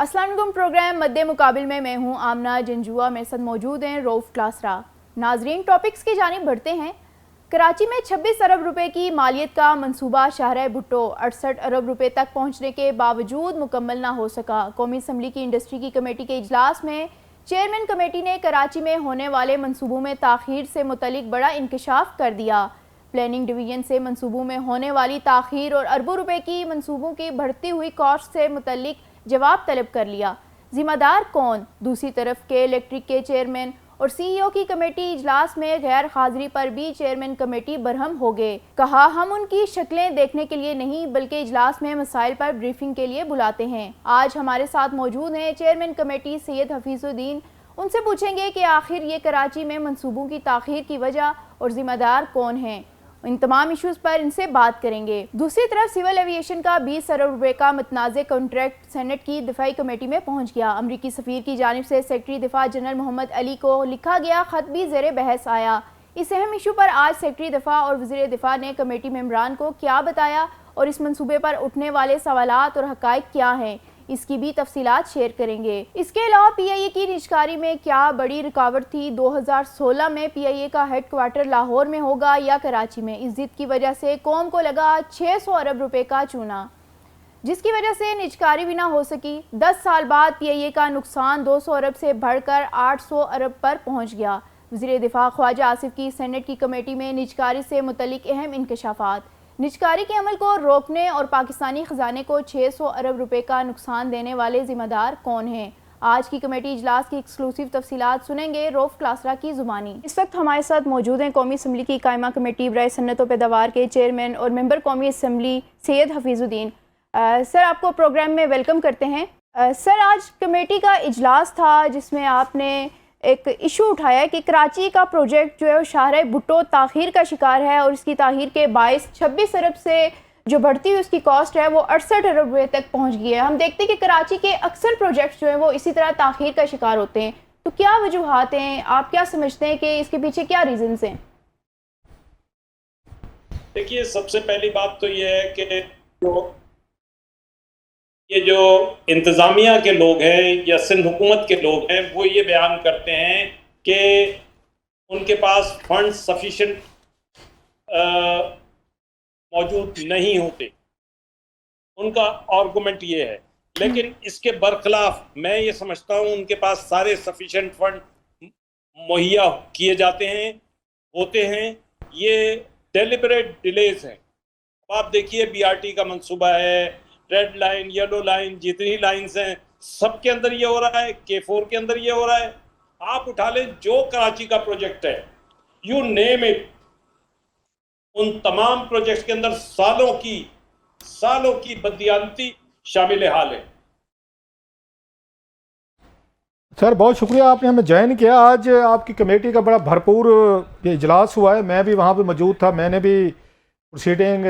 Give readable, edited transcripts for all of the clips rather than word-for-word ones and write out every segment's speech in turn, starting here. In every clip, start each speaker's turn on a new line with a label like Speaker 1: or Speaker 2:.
Speaker 1: अस्सलाम वालेकुम। प्रोग्राम मद्दे मुकाबिल में मैं हूं आमना जंजुआ। मेरे साथ मौजूद हैं रऊफ क्लासरा। नाजरीन, टॉपिक्स की जानिब बढ़ते हैं। कराची में 26 अरब रुपए की मालियत का मंसूबा शाहराह भुट्टो 68 अरब रुपए तक पहुंचने के बावजूद मुकम्मल ना हो सका। कौमी असम्बली की इंडस्ट्री की कमेटी के इजलास में चेयरमैन कमेटी ने कराची में होने वाले मंसूबों में ताख़ीर से मुतलिक बड़ा इंकशाफ कर दिया। प्लानिंग डिवीजन से मंसूबों में होने वाली ताख़ीर और अरबों रुपए की मंसूबों की बढ़ती हुई कॉस्ट से मुतलिक जवाब तलब कर लिया। जिम्मेदार कौन? दूसरी तरफ के इलेक्ट्रिक के चेयरमैन और सीईओ की कमेटी इजलास में गैर हाजिरी पर भी चेयरमैन कमेटी बरहम हो गए। कहा, हम उनकी शक्लें देखने के लिए नहीं बल्कि इजलास में मसाइल पर ब्रीफिंग के लिए बुलाते हैं। आज हमारे साथ मौजूद हैं चेयरमैन कमेटी सैयद हफीजुद्दीन। उनसे पूछेंगे कि आखिर ये कराची में मंसूबों की ताख़ीर की वजह और जिम्मेदार कौन हैं। इन तमाम इश्यूज़ पर इनसे बात करेंगे। दूसरी तरफ सिविल एविएशन का 20 अरब रुपए का मुतनाज़ कॉन्ट्रैक्ट सेनेट की दिफाई कमेटी में पहुंच गया। अमरीकी सफ़ीर की जानिब से सेक्रेटरी दिफा जनरल मोहम्मद अली को लिखा गया ख़त भी ज़ेरे बहस आया। इस अहम इशू पर आज सेक्रेटरी दिफा और वज़ीर दिफा ने कमेटी मेंबरान को क्या बताया और इस मनसूबे पर उठने वाले सवालात और हक़ाइक़ क्या हैं, इसकी भी तफसीलात शेयर करेंगे। इसके अलावा पीआईए की निजकारी में क्या बड़ी रुकावट थी? 2016 में पीआईए का हेड क्वार्टर लाहौर में होगा या कराची में? इस जिद की वजह से कौम को लगा 600 अरब रुपए का चूना, जिसकी वजह से निजकारी भी ना हो सकी। 10 साल बाद पीआईए का नुकसान 200 अरब से बढ़कर 800 अरब पर पहुँच गया। वज़ीर दिफा ख्वाजा आसिफ की सेनेट की कमेटी में निजकारी से मुतल्लिक अहम इंकशाफात। निजकारी के अमल को रोकने और पाकिस्तानी ख़जाने को 600 अरब रुपए का नुकसान देने वाले ज़िम्मेदार कौन हैं? आज की कमेटी इजलास की एक्सक्लूसिव तफसीलात सुनेंगे रऊफ क्लासरा की ज़ुबानी। इस वक्त हमारे साथ मौजूद हैं कौमी असम्बली की कायमा कमेटी बराए सन्नत व पैदावार के चेयरमैन और मेंबर कौमी असम्बली सैयद हफीजुद्दीन। सर, आपको प्रोग्राम में वेलकम करते हैं। सर, आज कमेटी का इजलास था जिसमें आपने एक इशू उठाया है कि कराची का प्रोजेक्ट जो है वो शाहराह भुट्टो ताख़ीर का शिकार है और इसकी ताख़ीर के बायस 26 अरब से जो बढ़ती हुई उसकी कॉस्ट है वो 68 अरब रुपये तक पहुंच गई है। हम देखते हैं कि कराची के अक्सर प्रोजेक्ट्स जो हैं वो इसी तरह ताख़ीर का शिकार होते हैं। तो क्या वजूहात हैं? आप क्या समझते हैं कि इसके पीछे क्या रीजंस हैं?
Speaker 2: देखिए, सबसे पहली बात तो ये है कि ये जो इंतज़ामिया के लोग हैं या सिंध हुकूमत के लोग हैं वो ये बयान करते हैं कि उनके पास फंड सफिशेंट मौजूद नहीं होते। उनका आर्गूमेंट ये है, लेकिन इसके बरखिलाफ मैं ये समझता हूँ उनके पास सारे सफिशेंट फंड मुहैया किए जाते हैं, होते हैं। ये डेलिबरेट डिलेज हैं। अब आप देखिए, बीआरटी का मंसूबा है, रेड लाइन, येलो लाइन, जितनी लाइंस हैं सबके अंदर ये हो रहा है, K4 के अंदर ये हो रहा है। आप उठा लें जो कराची का प्रोजेक्ट है, यू नेम इट, उन तमाम प्रोजेक्ट्स के अंदर सालों की बददियानती शामिल हाल है।
Speaker 3: सर, बहुत शुक्रिया आपने हमें ज्वाइन किया। आज आपकी कमेटी का बड़ा भरपूर ये इजलास हुआ है। मैं भी वहाँ पे मौजूद था, मैंने भी प्रोसीडिंग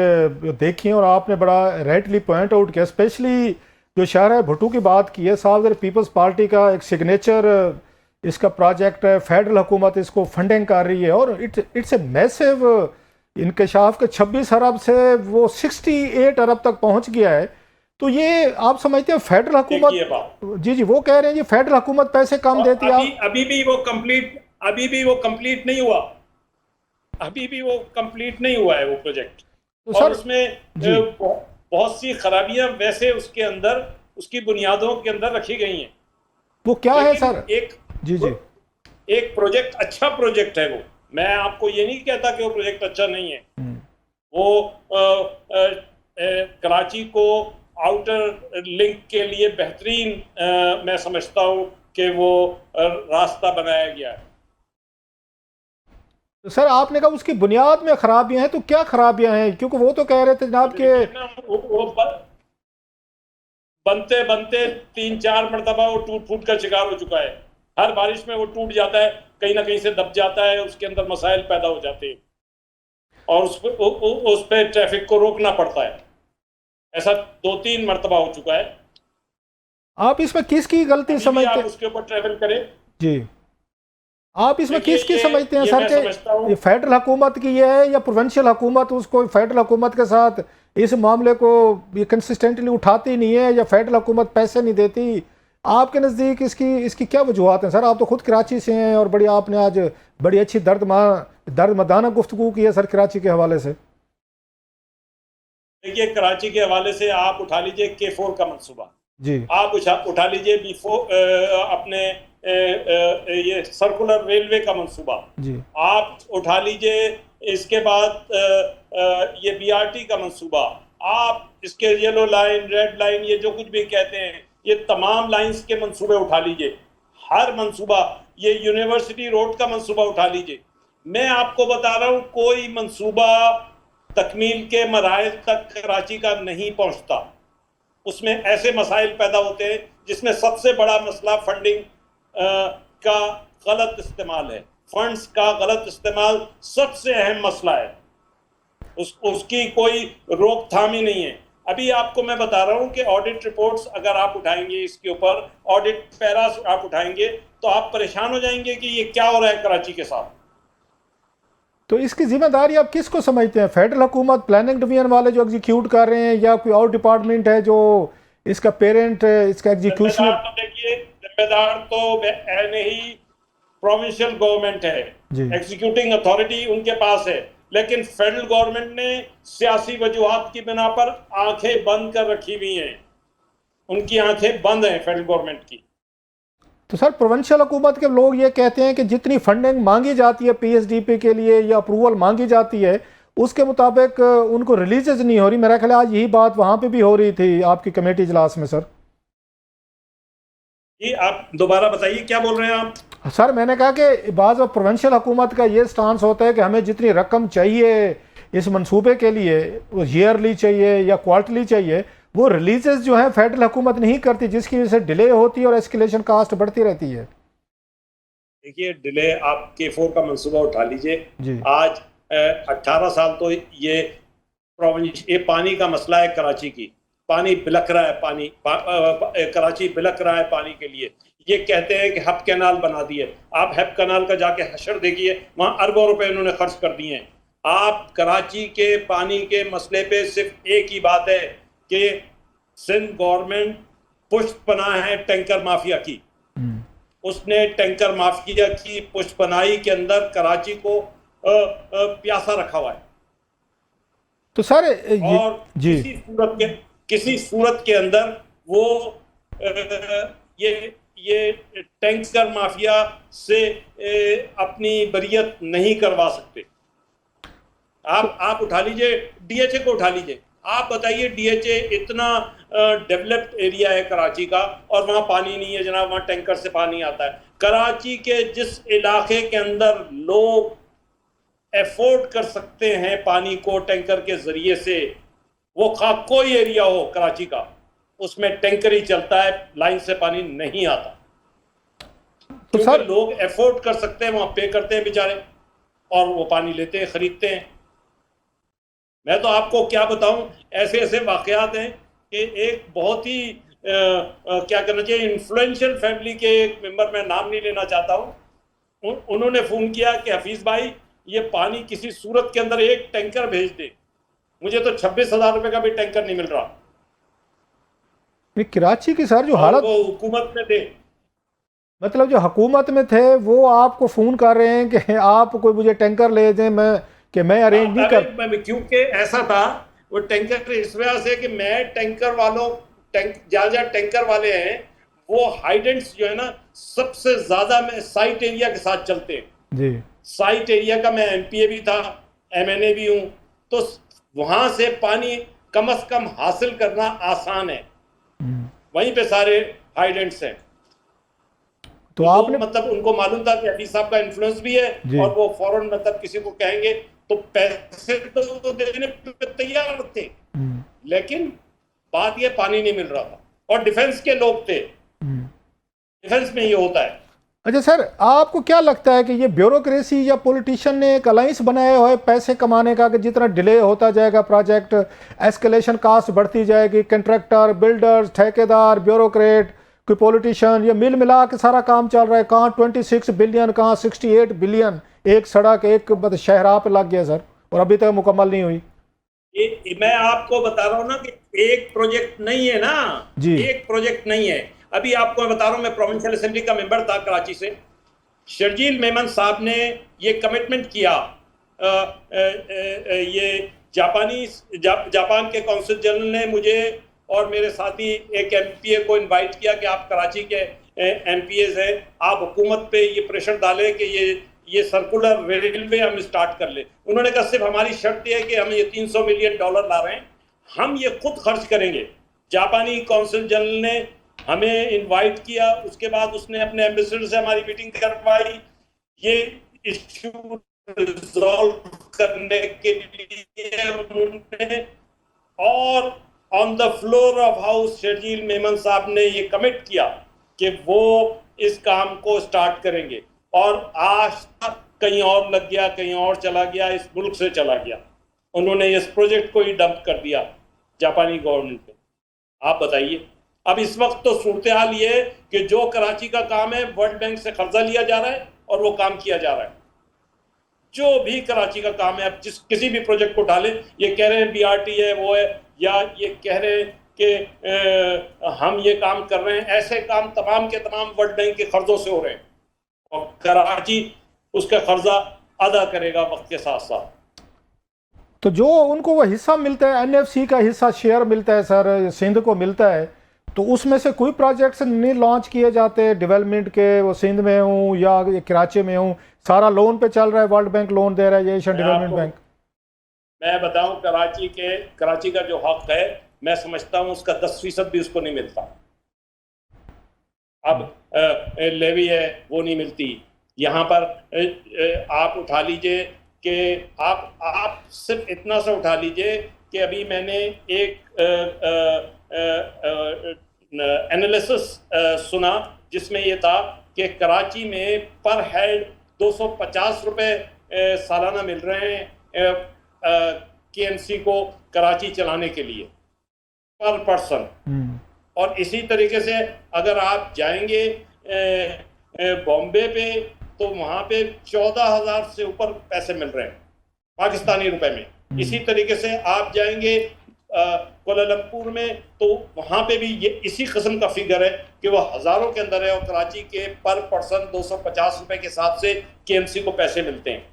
Speaker 3: देखी और आपने बड़ा राइटली पॉइंट आउट किया। स्पेशली जो शाहराह भुट्टो की बात की है साहब, अगर पीपल्स पार्टी का एक सिग्नेचर इसका प्रोजेक्ट है, फेडरल हुकूमत इसको फंडिंग कर रही है और इट्स ए मैसिव इंकशाफ के 26 अरब से वो 68 अरब तक पहुंच गया है। तो ये आप समझते हैं फेडरल हुकूमत? जी, वो कह रहे हैं जी फेडरल हुकूमत पैसे कम देती है।
Speaker 2: अभी भी वो कंप्लीट नहीं हुआ, अभी भी वो कंप्लीट नहीं हुआ है वो प्रोजेक्ट। तो और उसमें बहुत सी खराबियां वैसे उसके अंदर, उसकी बुनियादों के अंदर रखी गई हैं।
Speaker 3: वो क्या है सर?
Speaker 2: एक प्रोजेक्ट अच्छा प्रोजेक्ट है वो। मैं आपको ये नहीं कहता कि वो प्रोजेक्ट अच्छा नहीं है। वो कराची को आउटर लिंक के लिए बेहतरीन मैं समझता हूँ कि वो रास्ता बनाया गया है।
Speaker 3: तो सर, आपने कहा उसकी बुनियाद में खराबियां हैं, तो क्या खराबियां हैं? क्योंकि वो तो कह रहे थे जनाब के
Speaker 2: वो बनते बनते 3-4 मरतबा वो टूट फूट का शिकार हो चुका है। हर बारिश में वो टूट जाता है, कहीं ना कहीं से दब जाता है, उसके अंदर मसाइल पैदा हो जाते हैं और उस पर ट्रैफिक को रोकना पड़ता है। ऐसा 2-3 मरतबा हो चुका है।
Speaker 3: आप इसमें किसकी गलती समझते हैं?
Speaker 2: आप उसके ऊपर ट्रैवल करें
Speaker 3: जी, आप इसमें किसकी समझते हैं सर के ये फेडरल हुकूमत की है या प्रोविंशियल हुकूमत उसको फेडरल हुकूमत के साथ इस मामले को ये कंसिस्टेंटली उठाती नहीं है या फेडरल हुकूमत पैसे नहीं देती आपके नज़दीक इसकी इसकी क्या वजूहत हैं सर? आप तो खुद कराची से हैं और बड़ी आपने आज बड़ी अच्छी दर्दमदाना गुफ्तगू की है सर कराची के हवाले से।
Speaker 2: देखिए, कराची के हवाले से आप उठा लीजिए K4 का मंसूबा,
Speaker 3: जी,
Speaker 2: आप उठा लीजिए अपने ये सर्कुलर रेलवे का मंसूबा,
Speaker 3: जी,
Speaker 2: आप उठा लीजिए इसके बाद ये BRT का मंसूबा, आप इसके येलो लाइन, रेड लाइन, ये जो कुछ भी कहते हैं, ये तमाम लाइंस के मंसूबे उठा लीजिए, हर मंसूबा, ये यूनिवर्सिटी रोड का मंसूबा उठा लीजिए। मैं आपको बता रहा हूँ, कोई मंसूबा तकमील के मराहल तक कराची का नहीं पहुंचता। उसमें ऐसे मसाइल पैदा होते हैं जिसमें सबसे बड़ा मसला फंडिंग का गलत इस्तेमाल है। फंड्स का गलत इस्तेमाल सबसे अहम मसला है, उसकी कोई रोकथाम ही नहीं है। अभी आपको मैं बता रहा हूं कि ऑडिट रिपोर्ट्स अगर आप उठाएंगे, इसके ऊपर ऑडिट पैरास आप उठाएंगे तो आप परेशान हो जाएंगे कि ये क्या हो रहा है कराची के साथ।
Speaker 3: तो इसकी जिम्मेदारी आप किसको समझते हैं? फेडरल हुकूमत, प्लानिंग डिवीजन वाले जो एग्जीक्यूट कर रहे हैं, या कोई और डिपार्टमेंट है जो इसका पेरेंट, इसका एग्जीक्यूशन?
Speaker 2: जिम्मेदार तो देखिए, जिम्मेदार तो नहीं प्रोविंशियल गवर्नमेंट है, एग्जीक्यूटिंग अथॉरिटी उनके पास है, लेकिन फेडरल गवर्नमेंट ने सियासी वजूहात की बिना पर आंखें बंद कर रखी हुई हैं, उनकी आंखें बंद हैं फेडरल गवर्नमेंट की।
Speaker 3: तो सर, प्रोविंशियल हुकूमत के लोग ये कहते हैं कि जितनी फंडिंग मांगी जाती है PSDP के लिए या अप्रूवल मांगी जाती है, उसके मुताबिक उनको रिलीजेज नहीं हो रही। मेरा ख्याल आज यही बात वहां पे भी हो रही थी आपकी कमेटी इजलास में सर।
Speaker 2: जी, आप दोबारा बताइए, क्या बोल रहे हैं आप?
Speaker 3: सर, मैंने कहा कि बाज़ प्रोविंशियल हुकूमत का ये स्टांस होता है कि हमें जितनी रकम चाहिए इस मंसूबे के लिए, वो ईयरली चाहिए या क्वार्टरली चाहिए, वो रिलीजेस जो है फेडरल हुकूमत नहीं करती, जिसकी वजह से डिले होती है और एस्केलेशन कास्ट बढ़ती रहती है।
Speaker 2: देखिए, डिले, आप K4 का मंसूबा उठा लीजिए
Speaker 3: जी,
Speaker 2: आज 18 साल तो ये पानी का मसला है कराची की, पानी बिलक रहा है, कराची बिलक रहा है पानी के लिए। ये कहते हैं कि हब कैनाल बना दिए, आप हब कैनाल का जाके हशर देखिए, वहाँ अरबों रुपए उन्होंने खर्च कर दिए हैं। आप कराची के पानी के मसले पे सिर्फ एक ही बात है कि सिंध गवर्नमेंट पुष्टपनाह है टैंकर माफिया की। उसने टैंकर माफिया की पुष्टपनाही के अंदर कराची को प्यासा रखा हुआ है।
Speaker 3: तो सर
Speaker 2: और
Speaker 3: जी,
Speaker 2: किसी सूरत के अंदर वो ये टैंकर माफिया से अपनी बरियत नहीं करवा सकते। आप उठा लीजिए, DHA को उठा लीजिए, आप बताइए, DHA इतना डेवलप्ड एरिया है कराची का और वहाँ पानी नहीं है जनाब, वहाँ टैंकर से पानी आता है। कराची के जिस इलाके के अंदर लोग एफोर्ड कर सकते हैं पानी को टैंकर के जरिए से, वो कोई एरिया हो कराची का, उसमें टैंकर ही चलता है, लाइन से पानी नहीं आता।
Speaker 3: तो
Speaker 2: क्योंकि
Speaker 3: सर
Speaker 2: लोग एफोर्ड कर सकते हैं, वहाँ पे करते हैं बेचारे और वो पानी लेते हैं, खरीदते हैं। मैं तो आपको क्या बताऊं, ऐसे ऐसे वाकयात हैं कि एक बहुत ही क्या करना चाहिए, इन्फ्लुएंशियल फैमिली के एक मेंबर, मैं नाम नहीं लेना चाहता हूं, उन्होंने फोन किया कि हफीज भाई ये पानी किसी सूरत के अंदर एक टैंकर भेज दे, मुझे तो 26,000 रुपए का भी टैंकर नहीं मिल रहा।
Speaker 3: कराची की सर जो हालत,
Speaker 2: वो हुकूमत में थे,
Speaker 3: मतलब जो हुकूमत में थे, वो आपको फोन कर रहे हैं कि आप कोई मुझे टैंकर ले दें, मैं अरेंज नहीं कर।
Speaker 2: क्योंकि ऐसा था, वो टैंकर इस वजह से कि मैं टैंकर वालों जहाँ टैंकर वाले हैं वो हाइडेंट्स जो है ना, सबसे ज्यादा में साइट एरिया के साथ चलते हैं
Speaker 3: जी।
Speaker 2: साइट एरिया का मैं MPA भी था, MNA भी हूं, तो वहां से पानी कम से कम हासिल करना आसान है, वहीं पे सारे हाइडेंट्स हैं।
Speaker 3: तो आपने
Speaker 2: मतलब उनको मालूम था कि हफीज साहब का इन्फ्लुएंस भी है और वो फौरन मतलब किसी को कहेंगे तो पैसे तो देने पे तैयार थे, लेकिन बात ये पानी नहीं मिल रहा था और डिफेंस के लोग थे, डिफेंस में ये होता है।
Speaker 3: अच्छा सर, आपको क्या लगता है कि ये ब्यूरोक्रेसी या पॉलिटिशियन ने एक अलायंस बनाया हुआ है पैसे कमाने का, कि जितना डिले होता जाएगा प्रोजेक्ट, एस्केलेशन कास्ट बढ़ती जाएगी, कंट्रैक्टर, बिल्डर्स, ठेकेदार, ब्यूरोक्रेट, कोई पॉलिटिशियन, ये मिल मिला के सारा काम चल रहा है। कहाँ 26 बिलियन, कहाँ 68 बिलियन, एक सड़क, एक शहरा पे लग गया सर, और अभी तक मुकम्मल नहीं हुई।
Speaker 2: मैं आपको बता रहा हूँ ना कि एक प्रोजेक्ट नहीं है ना जी, एक प्रोजेक्ट नहीं है, अभी आपको मैं बता रहा हूं, मैं प्रोविंशियल असेंबली का मेंबर था कराची से। शर्जील मेमन साहब ने ये कमिटमेंट किया, ये जापान के कौंसल जनरल ने मुझे और मेरे साथी एक एमपीए को इनवाइट किया कि आप कराची के एमपीएज हैं, आप हुकूमत पे ये प्रेशर डालें कि ये सर्कुलर रेलवे हम स्टार्ट कर ले। उन्होंने कहा सिर्फ हमारी शर्त यह है कि हम ये $300 मिलियन ला रहे हैं, हम ये खुद खर्च करेंगे। जापानी कौंसल जनरल ने हमें इनवाइट किया, उसके बाद उसने अपने एम्बेसडर से हमारी मीटिंग करवाई, ये इश्यू रिजॉल्व करने के लिए उन्होंने, और on the floor of house Sharjeel Memon साहब ने ये कमिट किया कि वो इस काम को स्टार्ट करेंगे। और आज तक कहीं और लग गया, कहीं और चला गया, इस मुल्क से चला गया। उन्होंने इस प्रोजेक्ट को ही डंप कर दिया जापानी गवर्नमेंट पे। आप बताइए, अब इस वक्त तो सूरत हाल ये है कि जो कराची का काम है वर्ल्ड बैंक से कर्जा लिया जा रहा है और वो काम किया जा रहा है। जो भी कराची का काम है, अब किसी भी प्रोजेक्ट को डालें, ये कह रहे हैं बीआरटी है, वो है, या ये कह रहे हैं कि हम ये काम कर रहे हैं। ऐसे काम तमाम के तमाम वर्ल्ड बैंक के कर्जों से हो रहे हैं और कराची उसका कर्जा अदा करेगा वक्त के साथ साथ।
Speaker 3: तो जो उनको वो हिस्सा मिलता है, एनएफसी का हिस्सा शेयर मिलता है सर, सिंध को मिलता है, तो उसमें से कोई प्रोजेक्ट्स नहीं लॉन्च किए जाते डेवलपमेंट के? वो सिंध में हूँ या कराची में हूँ, सारा लोन पे चल रहा है, वर्ल्ड बैंक लोन दे रहा है, ये एशियन डेवलपमेंट बैंक। मैं
Speaker 2: बताऊं, कराची का जो हक है, मैं समझता हूं उसका 10% भी उसको नहीं मिलता। अब लेवी है वो नहीं मिलती। यहाँ पर आप उठा लीजिए कि आप सिर्फ इतना सा उठा लीजिए कि अभी मैंने एक एनालिसिस सुना जिसमें ये था कि कराची में पर हेड 250 रुपए सालाना मिल रहे हैं केएमसी को कराची चलाने के लिए पर पर्सन। और इसी तरीके से अगर आप जाएंगे बॉम्बे पे तो वहाँ पे 14,000 से ऊपर पैसे मिल रहे हैं पाकिस्तानी रुपए में। इसी तरीके से आप जाएंगे कोलालमपुर में तो वहाँ पे भी ये इसी किस्म का फिगर है कि वो हज़ारों के अंदर है। और कराची के पर पर्सन 250 रुपए के हिसाब से केएमसी को पैसे मिलते हैं।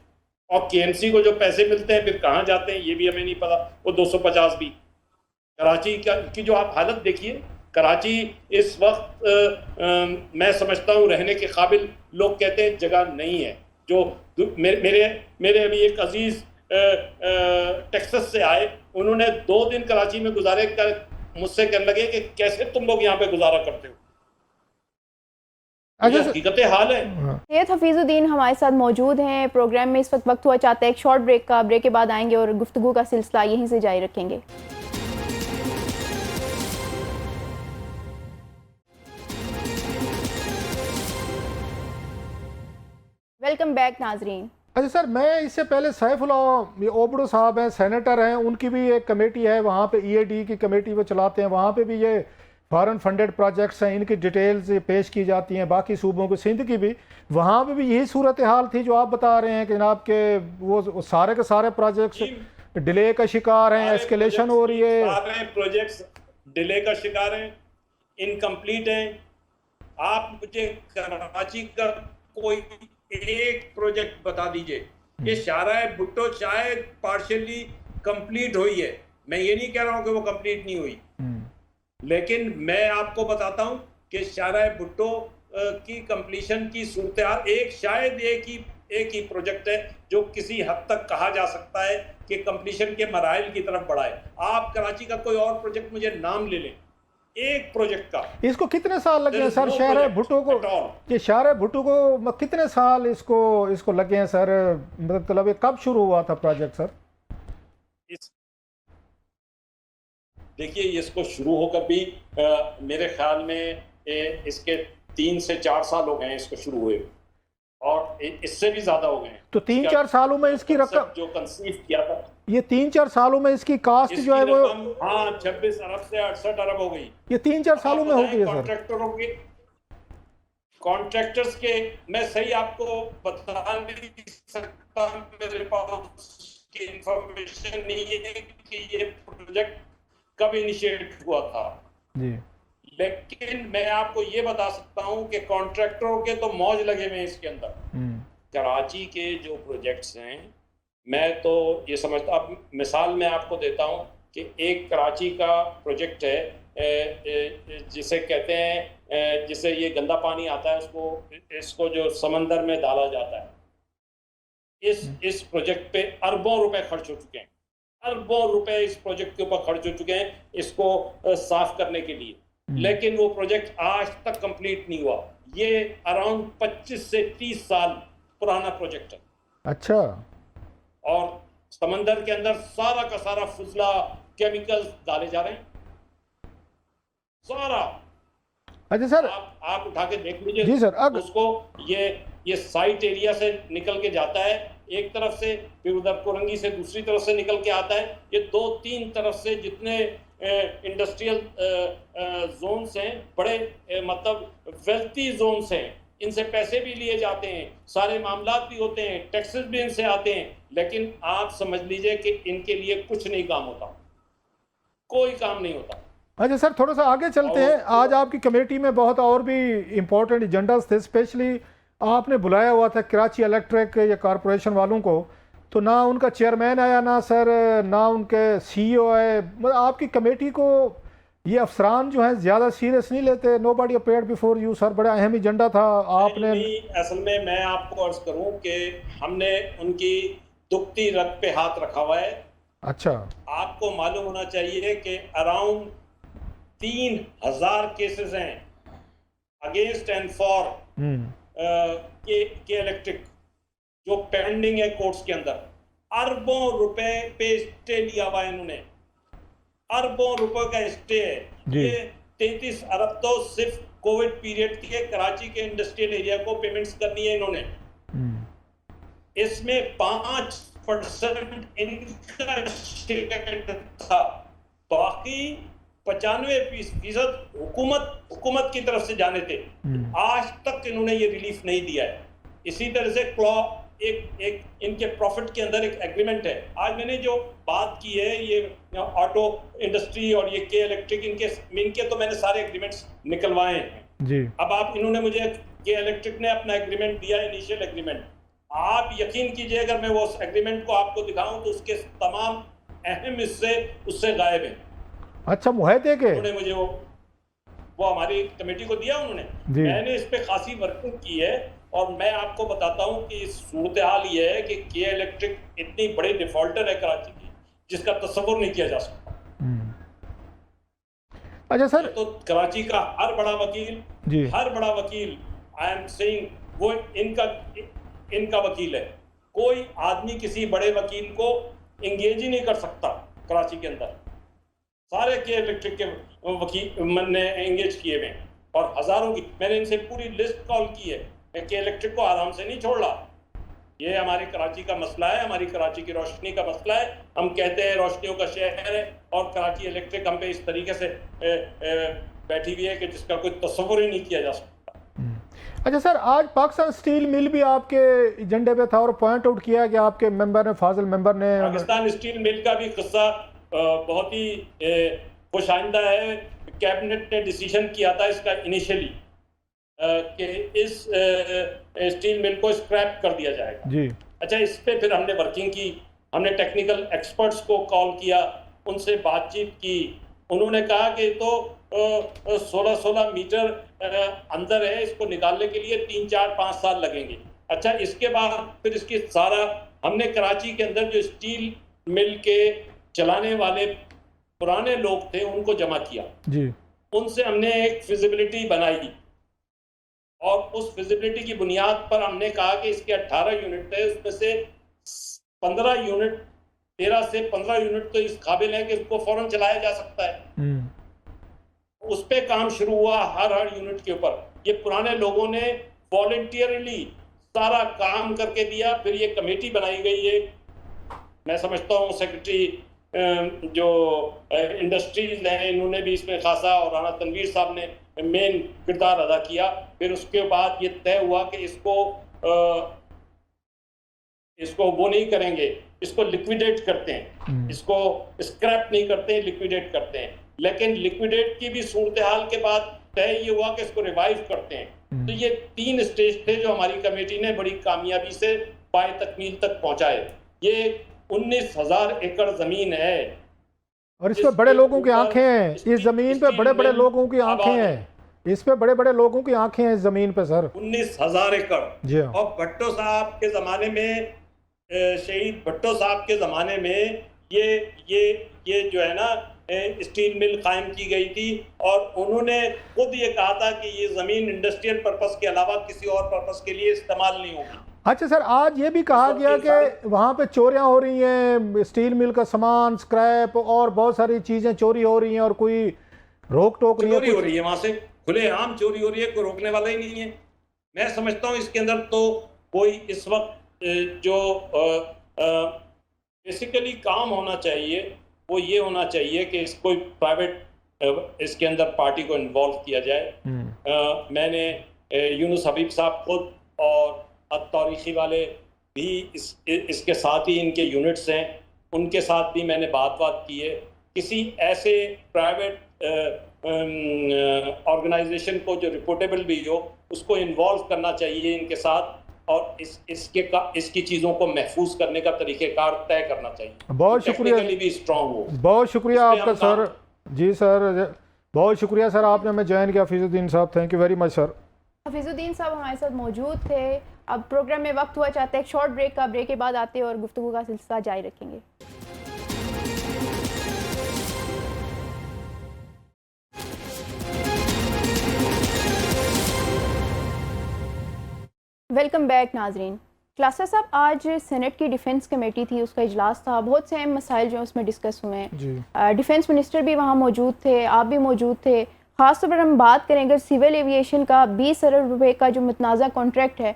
Speaker 2: और केएमसी को जो पैसे मिलते हैं फिर कहाँ जाते हैं ये भी हमें नहीं पता। वो 250 भी कराची की जो आप हालत देखिए, कराची इस वक्त मैं समझता हूँ रहने के काबिल, लोग कहते हैं जगह नहीं है। जो मेरे अभी एक अजीज टेक्सास से आए, उन्होंने 2 दिन कराची में गुजारे कर मुझसे कहने लगे कि कैसे तुम लोग यहाँ पे गुजारा करते हो। हकीकत हाल है।
Speaker 1: सैयद हफीजुद्दीन हमारे साथ मौजूद हैं प्रोग्राम में। इस वक्त हुआ चाहता है एक शॉर्ट ब्रेक का। ब्रेक के बाद आएंगे और गुफ्तगू का सिलसिला यहीं से जारी रखेंगे। वेलकम बैक नाजरीन।
Speaker 3: अच्छा सर, मैं इससे पहले सैफुल्लाह ओबड़ो साहब हैं, सेनेटर हैं, उनकी भी एक कमेटी है वहाँ पे, ईएडी की कमेटी वो चलाते हैं। वहाँ पे भी ये फॉरेन फंडेड प्रोजेक्ट्स हैं, इनकी डिटेल्स पेश की जाती हैं बाकी सूबों को। सिंध की भी वहाँ पे भी यही सूरत हाल थी जो आप बता रहे हैं कि जनाब के वो सारे के सारे प्रोजेक्ट्स डिले का शिकार हैं, एस्केलेशन हो रही है,
Speaker 2: सारे प्रोजेक्ट्स डिले का शिकार हैं, इनकम्प्लीट हैं। आप मुझे कराची का कोई एक प्रोजेक्ट बता दीजिए कि शाहराह भुट्टो शायद पार्शियली कंप्लीट हुई है, मैं ये नहीं कह रहा हूं कि वो कंप्लीट नहीं हुई, लेकिन मैं आपको बताता हूं कि शाहराह भुट्टो की कंप्लीशन की सूरत शायद एक ही प्रोजेक्ट है जो किसी हद तक कहा जा सकता है कि कंप्लीशन के मराइल की तरफ बढ़ा है। आप कराची का कोई और प्रोजेक्ट मुझे नाम ले लें, एक प्रोजेक्ट का।
Speaker 3: इसको कितने साल लगे हैं सर शाहराह भुट्टो को? ये शाहराह भुट्टो को कितने साल इसको लगे हैं सर? मतलब कब शुरू हुआ था प्रोजेक्ट सर?
Speaker 2: देखिए, इसको शुरू होकर भी मेरे ख्याल में इसके 3 से 4 साल हो गए हैं इसको शुरू हुए, और इससे भी ज्यादा हो गए हैं।
Speaker 3: तो 3-4 सालों में इसकी रकम जो
Speaker 2: कंसीव किया था, ये
Speaker 3: 3-4 सालों में इसकी कास्ट जो है वो
Speaker 2: 26 अरब से 68 अरब हो गई।
Speaker 3: ये 3-4 सालों में हो गई है सर।
Speaker 2: कॉन्ट्रैक्टरों के कॉन्ट्रैक्टर्स के मैं सही आपको बता नहीं सकता, मेरे पास की इंफॉर्मेशन नहीं है कि ये प्रोजेक्ट कब इनिशिएट हुआ था जी। लेकिन मैं आपको ये बता सकता हूं कि कॉन्ट्रैक्टरों के तो मौज लगे हुए हैं इसके अंदर। कराची के जो प्रोजेक्ट्स हैं, मैं तो ये समझता, अब मिसाल मैं आपको देता हूं कि एक कराची का प्रोजेक्ट है जिसे कहते हैं, जिसे ये गंदा पानी आता है इसको जो समंदर में डाला जाता है, इस प्रोजेक्ट पे अरबों रुपए खर्च हो चुके हैं। अरबों रुपए इस प्रोजेक्ट के ऊपर खर्च हो चुके हैं इसको साफ करने के लिए, लेकिन वो प्रोजेक्ट आज तक कंप्लीट नहीं हुआ। ये अराउंड 25 से 30 साल पुराना प्रोजेक्ट है।
Speaker 3: अच्छा।
Speaker 2: और समंदर के अंदर सारा का सारा फुजला केमिकल्स डाले जा रहे हैं, सारा।
Speaker 3: अच्छा सर,
Speaker 2: आप उठा के देख लीजिए
Speaker 3: जी सर।
Speaker 2: उसको, ये साइट एरिया से निकल के जाता है एक तरफ से, फिर उधर कोरंगी से दूसरी तरफ से निकल के आता है। ये 2-3 तरफ से जितने इंडस्ट्रियल जोन्स हैं, बड़े मतलब वेल्थी जोन्स हैं, इनसे पैसे भी लिए जाते हैं, सारे मामला भी होते हैं, टैक्सेस भी इनसे आते हैं, लेकिन आप समझ लीजिए कि इनके लिए कुछ नहीं काम होता, कोई काम नहीं होता।
Speaker 3: अच्छा सर, थोड़ा सा आगे चलते हैं। आज आपकी कमेटी में बहुत और भी इम्पोर्टेंट एजेंडास थे। स्पेशली आपने बुलाया हुआ था कराची इलेक्ट्रिक या कॉरपोरेशन वालों को, तो ना उनका चेयरमैन आया, ना सर, ना उनके सीईओ आए। मतलब आपकी कमेटी को ये अफसरान जो हैं ज़्यादा सीरियस नहीं लेते। Nobody appeared before you sir, बड़ा अहम एजेंडा था आपने।
Speaker 2: असल में मैं आपको अर्ज करूं कि हमने उनकी दुखती रग पे हाथ रखा हुआ है। अच्छा। आपको मालूम होना चाहिए कि अराउंड 3000 केसेस हैं अगेंस्ट एंड फॉर के इलेक्ट्रिक जो पेंडिंग है कोर्ट्स के अंदर। अरबों रुपए पे स्टे लिया हुआ है इन्होंने, अरबों रुपए का स्टे है। ये 33 अरब तो सिर्फ कोविड पीरियड के कराची के इंडस्ट्रियल एरिया को पेमेंट्स करनी है इन्होंने। इसमें 5% इनका शेयर था, बाकी 95% हुकूमत की तरफ से जाने थे। आज तक इन्होंने ये रिलीफ नहीं दिया है। इसी तरह से एक इनके प्रॉफिट के अंदर एक एग्रीमेंट है। आज मैंने जो बात की है, ये ऑटो इंडस्ट्री और ये के इलेक्ट्रिक, इनके तो मैंने सारे एग्रीमेंट्स निकलवाए हैं जी। अब इन्होंने मुझे के इलेक्ट्रिक ने अपना एग्रीमेंट दिया, इनिशियल एग्रीमेंट। आप यकीन कीजिए, अगर मैं वो उस एग्रीमेंट को आपको दिखाऊं तो उसके तमाम अहम हिस्से उससे गायब हैं। अच्छा, मुहैदे के उन्होंने मुझे वो हमारी कमेटी को दिया उन्होंने। मैंने इस पे खासी वर्किंग की है और मैं आपको बताता हूं कि सूरत हाल ये है कि के इलेक्ट्रिक इतनी बड़ी डिफॉल्टर है कराची की जिसका तस्वुर नहीं किया जा सकता। अच्छा सर, तो कराची का हर बड़ा वकील आई एम सेइंग वो इनका वकील है। कोई आदमी किसी बड़े वकील को एंगेज ही नहीं कर सकता कराची के अंदर। सारे के इलेक्ट्रिक के वकील मैंने एंगेज किए हुए और हजारों की मैंने इनसे पूरी लिस्ट कॉल की है। के इलेक्ट्रिक को आराम से नहीं छोड़ रहा। ये हमारे कराची का मसला है, हमारी कराची की रोशनी का मसला है। हम कहते हैं रोशनियों का शहर है और कराची इलेक्ट्रिक हम पे इस तरीके से बैठी हुई है कि जिसका कोई तस्वुर ही नहीं किया जा सकता। अच्छा सर, आज पाकिस्तान स्टील मिल भी आपके एजेंडे पे था और पॉइंट आउट किया कि आपके मेंबर ने, फाजिल मेंबर ने, पाकिस्तान स्टील मिल का भी किस्सा बहुत ही खुशाइंदा है। कैबिनेट ने डिसीजन किया था इसका इनिशियली कि इस स्टील मिल को स्क्रैप कर दिया जाएगा जी। अच्छा, इस पे फिर हमने वर्किंग की, हमने टेक्निकल एक्सपर्ट्स को कॉल किया, उनसे बातचीत की। उन्होंने कहा कि तो 16 मीटर अंदर है, इसको निकालने के लिए 3-4-5 साल लगेंगे। अच्छा, इसके बाद फिर इसकी सारा हमने कराची के अंदर जो स्टील मिल के चलाने वाले पुराने लोग थे उनको जमा किया जी। उनसे हमने एक फिजिबिलिटी बनाई और उस फिजिबिलिटी की बुनियाद पर हमने कहा कि इसके 18 यूनिट थे, उसमें से 13 से 15 यूनिट तो इस काबिल है कि इसको फौरन चलाया जा सकता है। उस पे काम शुरू हुआ हर यूनिट के ऊपर। ये पुराने लोगों ने वॉलंटियरली सारा काम करके दिया। फिर ये कमेटी बनाई गई है। मैं समझता हूँ सेक्रेटरी जो इंडस्ट्रीज हैं इन्होंने भी इसमें खासा, और राणा तनवीर साहब ने मेन किरदार अदा किया। फिर उसके बाद ये तय हुआ कि इसको वो नहीं करेंगे, इसको लिक्विडेट करते हैं, इसको स्क्रैप नहीं करते हैं, लिक्विडेट करते हैं। लेकिन लिक्विडेट की भी सूरत हाल के बाद तय ये हुआ कि इसको रिवाइव करते हैं। तो ये 3 स्टेज थे जो हमारी कमेटी ने बड़ी कामयाबी से पाए तकमील तक पहुंचाए। ये 19,000 एकड़ जमीन है
Speaker 3: और इस पे बड़े लोगों की आंखें हैं, इस जमीन पे बड़े बड़े लोगों की आंखें हैं, इस पे बड़े बड़े लोगों की आंखें हैं इस जमीन पे सर।
Speaker 2: 19,000 एकड़।
Speaker 3: जी हाँ।
Speaker 2: और भट्टो साहब के जमाने में, शहीद भट्टो साहब के जमाने में ये जो है ना स्टील मिल कायम की गई थी और उन्होंने खुद ये कहा था कि ये जमीन इंडस्ट्रियल पर्पस के अलावा किसी और पर्पस के लिए इस्तेमाल नहीं होगी।
Speaker 3: अच्छा सर, आज ये भी कहा गया कि वहाँ पे चोरियां हो रही हैं, स्टील मिल का सामान, स्क्रैप और बहुत सारी चीजें चोरी हो रही हैं और कोई रोक टोक नहीं है।
Speaker 2: चोरी हो रही है, वहां से खुलेआम चोरी हो रही है, कोई रोकने वाला ही नहीं है। मैं समझता हूँ इसके अंदर तो कोई इस वक्त जो बेसिकली काम होना चाहिए वो ये होना चाहिए कि कोई प्राइवेट इसके अंदर पार्टी को इन्वॉल्व किया जाए। मैंने यूनुस हबीब साहब खुद और तारीखी वाले भी इसके साथ ही इनके यूनिट्स हैं, उनके साथ भी मैंने बात की है। किसी ऐसे प्राइवेट ऑर्गेनाइजेशन को जो रिपोर्टेबल भी हो उसको इन्वॉल्व करना चाहिए इनके साथ और इसकी चीज़ों को महफूज करने का तरीक़ेकार तय करना चाहिए।
Speaker 3: बहुत शुक्रिया,
Speaker 2: भी स्ट्रॉन्ग हो।
Speaker 3: बहुत शुक्रिया आपका सर। जी सर, बहुत शुक्रिया सर, आपने हमें ज्वाइन किया। हफीजुद्दीन साहब, thank you very much sir.
Speaker 1: Hafizuddin साहब हमारे साथ मौजूद थे। अब प्रोग्राम में वक्त हुआ चाहते हैं एक शॉर्ट ब्रेक का, ब्रेक के बाद आते हैं और गुफ्तगू का सिलसिला जारी रखेंगे। वेलकम बैक नाजरीन। क्लासा साहब, आज सेनेट की डिफेंस कमेटी थी, उसका इजलास था, बहुत से अहम मसाइल जो उसमें डिस्कस हुए हैं। डिफेंस मिनिस्टर भी वहाँ मौजूद थे, आप भी मौजूद थे। ख़ासतौर पर हम बात करें अगर सिविल एविएशन का 20 अरब रुपए का जो मुतनाज़ा कॉन्ट्रैक्ट है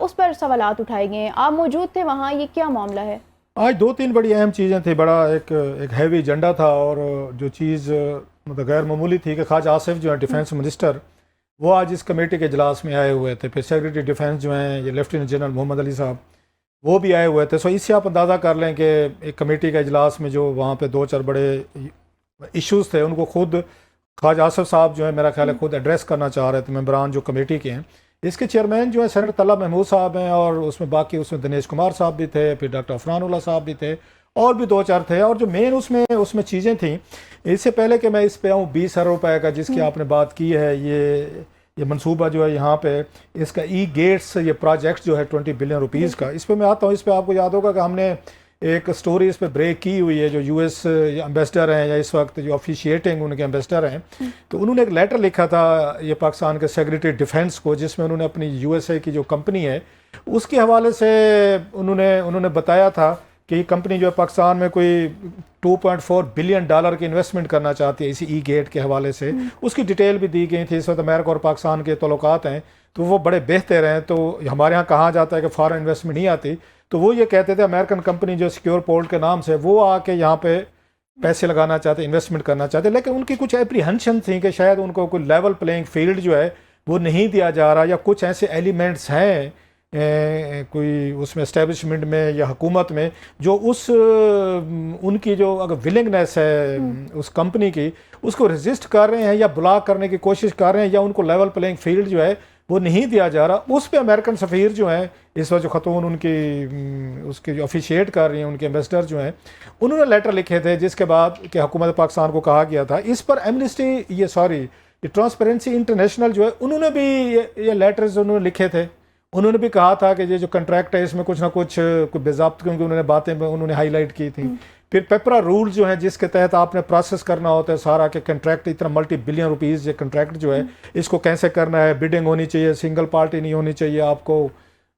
Speaker 1: उस पर सवालात उठाए गए हैं, आप मौजूद थे वहाँ, ये क्या मामला है?
Speaker 3: आज 2-3 बड़ी अहम चीज़ें थी। बड़ा एक हैवी एजेंडा था और जो चीज़ मतलब गैर मामूली थी कि ख्वाजा आसिफ जो है डिफेंस मिनिस्टर, वो आज इस कमेटी के इजलास में आए हुए थे। फिर सेक्रेटरी डिफेंस जो हैं ये लेफ्टिनेंट जनरल मोहम्मद अली साहब, वो भी आए हुए थे। सो इससे आप अंदाज़ा कर लें कि एक कमेटी का इजलास में जो वहाँ पे 2-4 बड़े इश्यूज़ थे उनको खुद ख्वाजा आसिफ साहब जो है मेरा ख्याल है खुद एड्रेस करना चाह रहे थे, मेंबरान जो कमेटी के हैं। इसके चेयरमैन जो है सेनेटर तलत महमूद साहब हैं और उसमें बाकी उसमें दिनेश कुमार साहब भी थे, फिर डॉक्टर अफरानुल्लाह साहब भी थे और भी 2-4 थे। और जो मेन उसमें चीज़ें थी, इससे पहले कि मैं इस पे आऊँ 20 अरब रुपये का जिसकी आपने बात की है, ये मंसूबा जो है यहाँ पे इसका ई गेट्स ये प्रोजेक्ट जो है 20 बिलियन रुपीज़ का, इस पर मैं आता हूँ। इस पर आपको याद होगा कि हमने एक स्टोरी इस पर ब्रेक की हुई है। जो यूएस एम्बेसडर हैं या इस वक्त जो ऑफिशिएटिंग उनके एम्बेसडर हैं, तो उन्होंने एक लेटर लिखा था ये पाकिस्तान के सेक्रेटरी डिफेंस को, जिसमें उन्होंने अपनी यूएसए की जो कंपनी है उसके हवाले से उन्होंने बताया था कि ये कंपनी जो है पाकिस्तान में कोई $2.4 बिलियन की इन्वेस्टमेंट करना चाहती है इसी ई गेट के हवाले से। उसकी डिटेल भी दी गई थी। इस वक्त अमेरिका और पाकिस्तान के तल्लुकात हैं तो वो बड़े बेहतर हैं। तो हमारे यहाँ कहा जाता है कि फॉरेन इन्वेस्टमेंट नहीं आती, तो वो ये कहते थे अमेरिकन कंपनी जो सिक्योर पोर्ट के नाम से वो आके यहाँ पे पैसे लगाना चाहते, इन्वेस्टमेंट करना चाहते, लेकिन उनकी कुछ एप्रीहेंशन थी कि शायद उनको कोई लेवल प्लेइंग फील्ड जो है वो नहीं दिया जा रहा, या कुछ ऐसे एलिमेंट्स हैं कोई उसमें एस्टेब्लिशमेंट में या हुकूमत में जो उनकी जो अगर विलिंगनेस है उस कंपनी की उसको रेजिस्ट कर रहे हैं या ब्लॉक करने की कोशिश कर रहे हैं, या उनको लेवल प्लेइंग फील्ड जो है वो नहीं दिया जा रहा। उस पे अमेरिकन सफ़ीर जो हैं इस वक्त जो खतून उनकी उसके जो ऑफिशिएट कर रही हैं, उनके एम्बेसडर जो हैं, उन्होंने लेटर लिखे थे जिसके बाद कि हुकूमत पाकिस्तान को कहा गया था इस पर ये ट्रांसपेरेंसी इंटरनेशनल जो है उन्होंने भी ये लेटर्स उन्होंने लिखे थे। उन्होंने भी कहा था कि ये जो कंट्रैक्ट है इसमें कुछ ना कुछ बेज़ाब्त क्योंकि उन्होंने बातें उन्होंने हाईलाइट की थी। फिर पेपरा रूल जो है जिसके तहत आपने प्रोसेस करना होता है सारा के कंट्रैक्ट इतना मल्टी बिलियन रुपीज़ ये कंट्रैक्ट जो है इसको कैसे करना है, बिडिंग होनी चाहिए, सिंगल पार्टी नहीं होनी चाहिए, आपको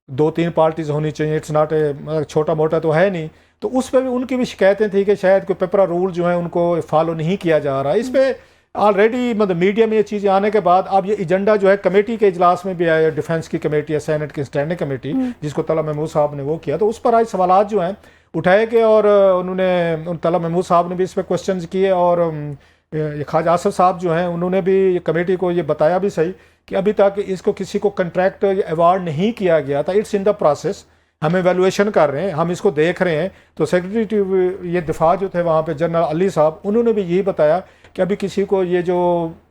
Speaker 3: 2-3 पार्टीज होनी चाहिए, इट्स नॉट ए छोटा मोटा तो है नहीं। तो उस पर भी उनकी भी शिकायतें थी कि शायद कोई पेपरा रूल जो है उनको फॉलो नहीं किया जा रहा। इस पर ऑलरेडी मतलब मीडिया में ये चीज़ें आने के बाद अब ये एजेंडा जो है कमेटी के इजलास में भी आया, डिफेंस की कमेटी है, सेनेट की स्टैंडिंग कमेटी जिसको तलत महमूद साहब ने वो किया, तो उस पर आज सवालात जो हैं उठाए गए और उन्होंने तलत महमूद साहब ने भी इस पर क्वेश्चन किए और ख्वाजा आसिफ साहब जो हैं उन्होंने भी कमेटी को ये बताया भी सही कि अभी तक इसको किसी को कंट्रैक्ट अवार्ड नहीं किया गया था, इट्स इन द प्रोसेस, हम एवेलुएशन कर रहे हैं, हम इसको देख रहे हैं। तो सेक्रेटरी ये दिफा जो थे वहाँ पे जनरल अली साहब, उन्होंने भी यही बताया कि अभी किसी को ये जो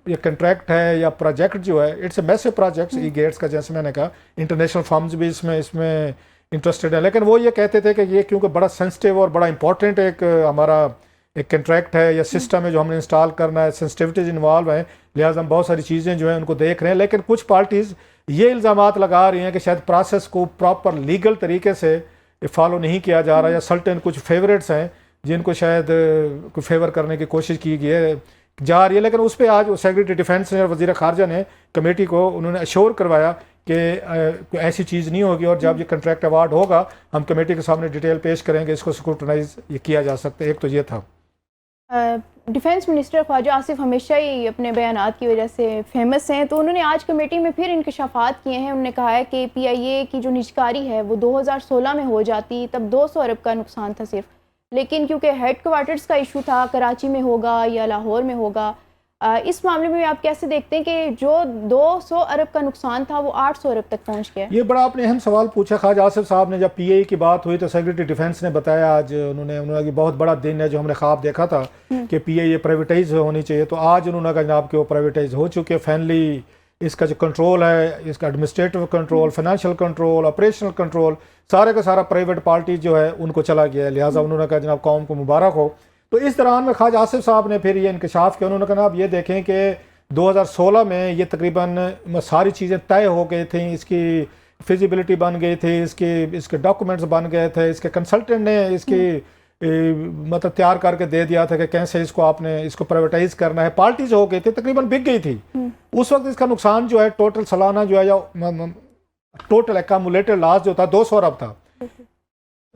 Speaker 3: ये कंट्रैक्ट है या प्रोजेक्ट जो है, it's a massive project E gates का, जैसे मैंने कहा इंटरनेशनल फर्म्स भी इसमें इंटरेस्टेड है, लेकिन वो ये कहते थे कि ये क्योंकि बड़ा सेंसिटिव और बड़ा इंपॉर्टेंट एक हमारा एक कंट्रैक्ट है या सिस्टम है जो हमने इंस्टॉल करना है, सेंसिटिविटीज इन्वॉल्व हैं, लिहाजा हम बहुत सारी चीज़ें जो हैं उनको देख रहे हैं। लेकिन कुछ पार्टीज़ ये इल्ज़ामात लगा रही हैं कि शायद प्रोसेस को प्रॉपर लीगल तरीके से फॉलो नहीं किया जा रहा, या सर्टेन कुछ फेवरेट्स हैं जिनको शायद कोई फेवर करने की कोशिश की गई है जा रही है। लेकिन उस पर आज सेक्रेटरी डिफेंस ने और वज़ीर ख़ारजा ने कमेटी को उन्होंने अश्योर करवाया कि ऐसी चीज़ नहीं होगी, और जब ये कंट्रैक्ट अवार्ड होगा हम कमेटी के सामने डिटेल पेश करेंगे, इसको स्क्रूटनाइज ये किया जा सकता है। एक तो ये था।
Speaker 1: डिफेंस मिनिस्टर ख्वाजा आसिफ हमेशा ही अपने बयानात की वजह से फेमस हैं, तो उन्होंने आज कमेटी में फिर इंकशाफात किए हैं। उन्होंने कहा है कि PIA की जो निजकारी है वो 2016 में हो जाती, तब 200 अरब का नुकसान था सिर्फ, लेकिन क्योंकि हेड क्वार्टर्स का इशू था, कराची में होगा या लाहौर में होगा, इस मामले में आप कैसे देखते हैं कि जो 200 अरब का नुकसान था वो 800 अरब तक पहुंच गया?
Speaker 3: ये बड़ा आपने अहम सवाल पूछा। ख्वाजा आसिफ साहब ने जब PIA की बात हुई तो सेक्रेटरी डिफेंस ने बताया आज उन्होंने बहुत बड़ा दिन है जो हमने ख्वाब देखा था कि PIA प्राइवेटाइज होनी चाहिए, तो आज उन्होंने कहा जनाब कि वो प्राइवेटाइज हो चुके हैं। फाइनली इसका जो कंट्रोल है, इसका administrative control, financial control, operational control, सारे का सारा प्राइवेट पार्टी जो है उनको चला गया है। लिहाजा उन्होंने कहा जनाब कौम को मुबारक हो। तो इस दौरान में ख्वाजा आसिफ साहब ने फिर ये इंकशाफ किया। उन्होंने कहा आप ये देखें कि 2016 में ये तकरीबन सारी चीज़ें तय हो गई थी, इसकी फिजिबिलिटी बन गई थी, इसके डॉक्यूमेंट्स बन गए थे, इसके कंसल्टेंट ने इसकी मतलब तैयार करके दे दिया था कि कैसे इसको प्राइवेटाइज करना है। पार्टीज हो गई थी, तकरीबन बिक गई थी। उस वक्त इसका नुकसान जो है टोटल सालाना जो है या टोटल एक्यूमुलेटेड लॉस जो था 200 अरब था।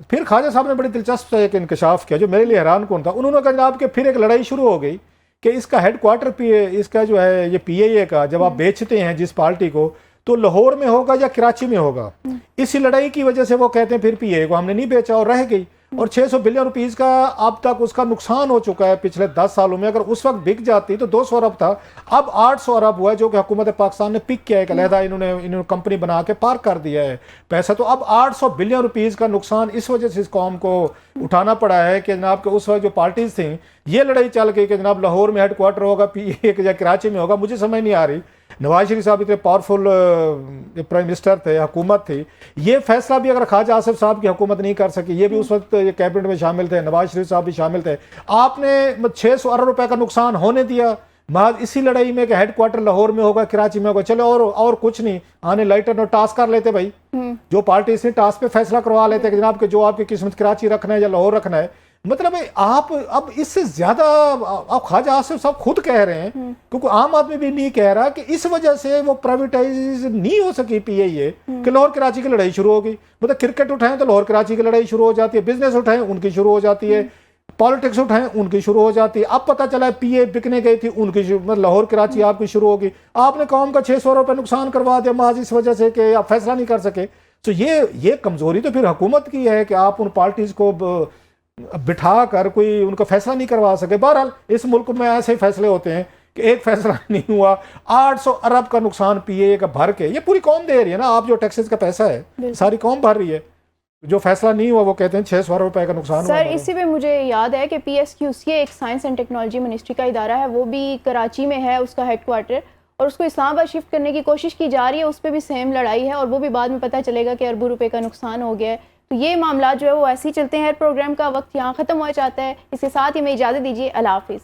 Speaker 3: फिर ख्वाजा साहब ने बड़ी दिलचस्प एक इंकशाफ किया जो मेरे लिए हैरान कौन था। उन्होंने कहा जनाब कि फिर एक लड़ाई शुरू हो गई कि इसका हेड क्वार्टर इसका जो है ये PIA का जब आप बेचते हैं जिस पार्टी को, तो लाहौर में होगा या कराची में होगा। इसी लड़ाई की वजह से वो कहते हैं फिर PIA को हमने नहीं बेचा और रह गई, और 600 बिलियन रुपीस का अब तक उसका नुकसान हो चुका है पिछले 10 सालों में। अगर उस वक्त बिक जाती तो 200 अरब था, अब 800 अरब हुआ है जो कि हुकूमत पाकिस्तान ने पिक किया है, अलहदा इन्होंने कंपनी बना के पार्क कर दिया है पैसा। तो अब 800 बिलियन रुपीस का नुकसान इस वजह से इस कौम को उठाना पड़ा है कि जनाब के उस वक्त जो पार्टीज थी ये लड़ाई चल गई कि जनाब लाहौर में हेड क्वार्टर होगा, PIA या कराची में होगा। मुझे समझ नहीं आ रही, नवाज शरीफ साहब इतने पावरफुल प्राइम मिनिस्टर थे, हुकूमत थी, ये फैसला भी अगर ख्वाजा आसिफ साहब की हुकूमत नहीं कर सकी, ये भी उस वक्त ये कैबिनेट में शामिल थे, नवाज शरीफ साहब भी शामिल थे, आपने 600 अरब रुपए का नुकसान होने दिया महज इसी लड़ाई में कि हेड क्वार्टर लाहौर में होगा, कराची में होगा। चलो और कुछ नहीं, आने लाइटर नो टास्क कर लेते भाई, जो पार्टी इसने टास्क पे फैसला करवा लेते कि जनाब के जो आपकी किस्मत कराची रखना है या लाहौर रखना है। मतलब आप अब इससे ज्यादा आप ख्वाजा आसिफ साहब खुद कह रहे हैं, क्योंकि आम आदमी भी नहीं कह रहा कि इस वजह से वो प्राइवेटाइज नहीं हो सकी PIA कि लाहौर कराची की लड़ाई शुरू हो गई। मतलब क्रिकेट उठाएं तो लाहौर कराची की लड़ाई शुरू हो जाती है, बिजनेस उठाएं उनकी शुरू हो जाती है, पॉलिटिक्स उठाएं उनकी शुरू हो जाती है। अब पता चला PIA बिकने गई थी, उनकी मतलब लाहौर कराची आपकी शुरू होगी। आपने कौम का 600 रुपये नुकसान करवा दिया महज इस वजह से कि आप फैसला नहीं कर सके। तो ये कमजोरी तो फिर हुकूमत की है कि आप उन पार्टीज को बिठा कर कोई उनका फैसला नहीं करवा सके। बहरहाल इस मुल्क में ऐसे ही फैसले होते हैं कि एक फैसला नहीं हुआ, 800 अरब का नुकसान PIA का भर के, ये पूरी कौम दे रही है ना, आप जो टैक्सेस का पैसा है सारी कौम भर रही है, जो फैसला नहीं हुआ वो कहते हैं 600 अरब रुपए का नुकसान हुआ।
Speaker 1: सर इसी पे मुझे याद है कि PSQCA एक साइंस एंड टेक्नोलॉजी मिनिस्ट्री का इदारा है, वो भी कराची में है उसका हेड क्वार्टर, और उसको इस्लामाबाद शिफ्ट करने की कोशिश की जा रही है। उस पर भी सेम लड़ाई है और वो भी बाद में पता चलेगा कि अरबों रुपए का नुकसान हो गया है। तो ये मामला जो है वो ऐसे ही चलते हैं। प्रोग्राम का वक्त यहाँ ख़त्म हो जाता है। इसके साथ ही मैं इजाज़त दीजिए, अल्लाह हाफिज़।